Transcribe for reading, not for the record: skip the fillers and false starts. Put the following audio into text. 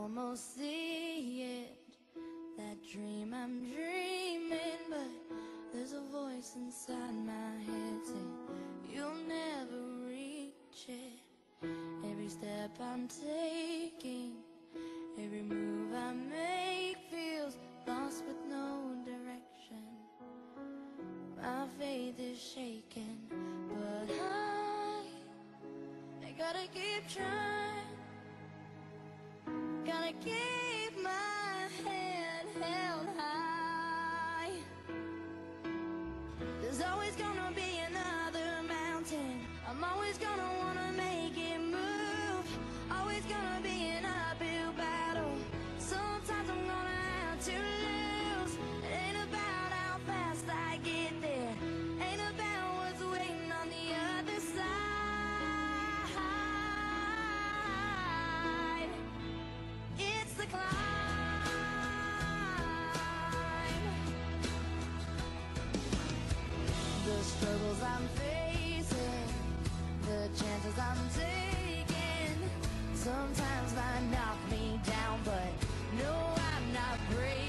almost see it, that dream I'm dreaming, but there's a voice inside my head saying you'll never reach it. Every step I'm taking, every move I make feels lost with no direction. My faith is shaking, but I gotta keep trying. Gotta keep my head held high. There's always gonna be another mountain. I'm always gonna wanna make it move. Always gonna be an uphill battle. Sometimes I'm gonna have to lose. It ain't about how fast I get there, ain't about what's waiting on the other side. It's the climb. The struggles I'm facing, the chances I'm taking, sometimes might knock me down, but no, I'm not breaking.